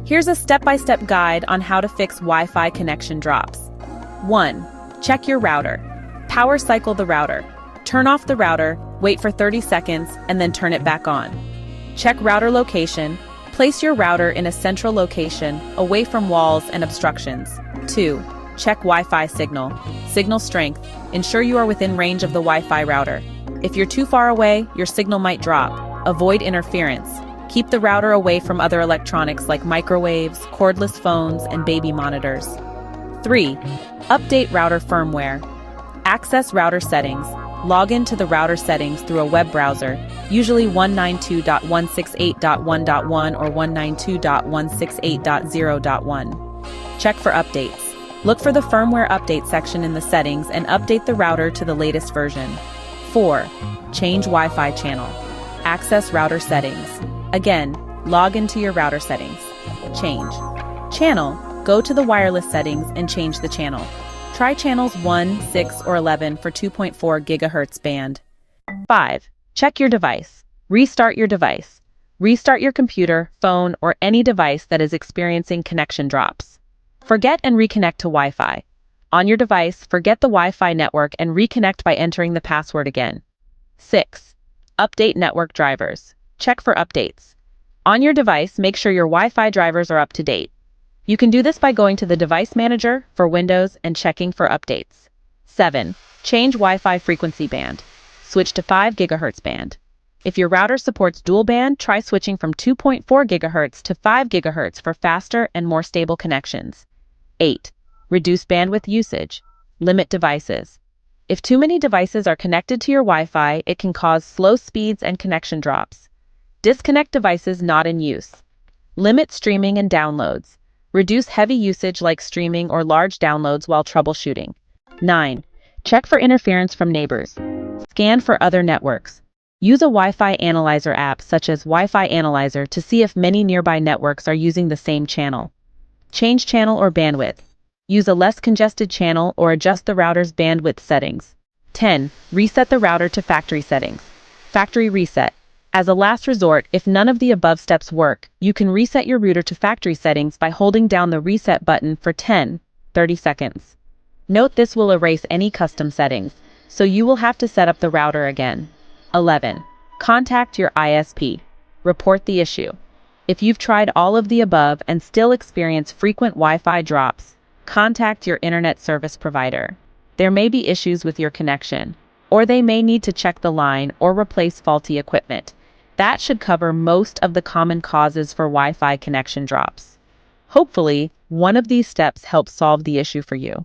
Here's a step-by-step guide on how to fix Wi-Fi connection drops. 1. Check your router. Power cycle the router. Turn off the router, wait for 30 seconds, and then turn it back on. Check router location. Place your router in a central location, away from walls and obstructions. 2. Check Wi-Fi signal. Signal strength. Ensure you are within range of the Wi-Fi router. If you're too far away, your signal might drop. Avoid interference. Keep the router away from other electronics like microwaves, cordless phones, and baby monitors. 3. Update router firmware. Access router settings. Log into the router settings through a web browser, usually 192.168.1.1 or 192.168.0.1. Check for updates. Look for the firmware update section in the settings and update the router to the latest version. 4. Change Wi-Fi channel. Access router settings. Again, log into your router settings. Change channel. Go to the wireless settings and change the channel. Try channels 1, 6, or 11 for 2.4 GHz band. 5. Check your device. Restart your device. Restart your computer, phone, or any device that is experiencing connection drops. Forget and reconnect to Wi-Fi. On your device, forget the Wi-Fi network and reconnect by entering the password again. 6. Update network drivers. Check for updates. On your device, make sure your Wi-Fi drivers are up to date. You can do this by going to the Device Manager for Windows and checking for updates. 7. Change Wi-Fi frequency band. Switch to 5 GHz band. If your router supports dual band, try switching from 2.4 GHz to 5 GHz for faster and more stable connections. 8. Reduce bandwidth usage. Limit devices. If too many devices are connected to your Wi-Fi, it can cause slow speeds and connection drops. Disconnect devices not in use. Limit streaming and downloads. Reduce heavy usage like streaming or large downloads while troubleshooting. 9. Check for interference from neighbors. Scan for other networks. Use a Wi-Fi analyzer app such as Wi-Fi Analyzer to see if many nearby networks are using the same channel. Change channel or bandwidth. Use a less congested channel or adjust the router's bandwidth settings. 10. Reset the router to factory settings. Factory reset. As a last resort, if none of the above steps work, you can reset your router to factory settings by holding down the reset button for 10-30 seconds. Note this will erase any custom settings, so you will have to set up the router again. 11. Contact your ISP. Report the issue. If you've tried all of the above and still experience frequent Wi-Fi drops, contact your internet service provider. There may be issues with your connection, or they may need to check the line or replace faulty equipment. That should cover most of the common causes for Wi-Fi connection drops. Hopefully, one of these steps helps solve the issue for you.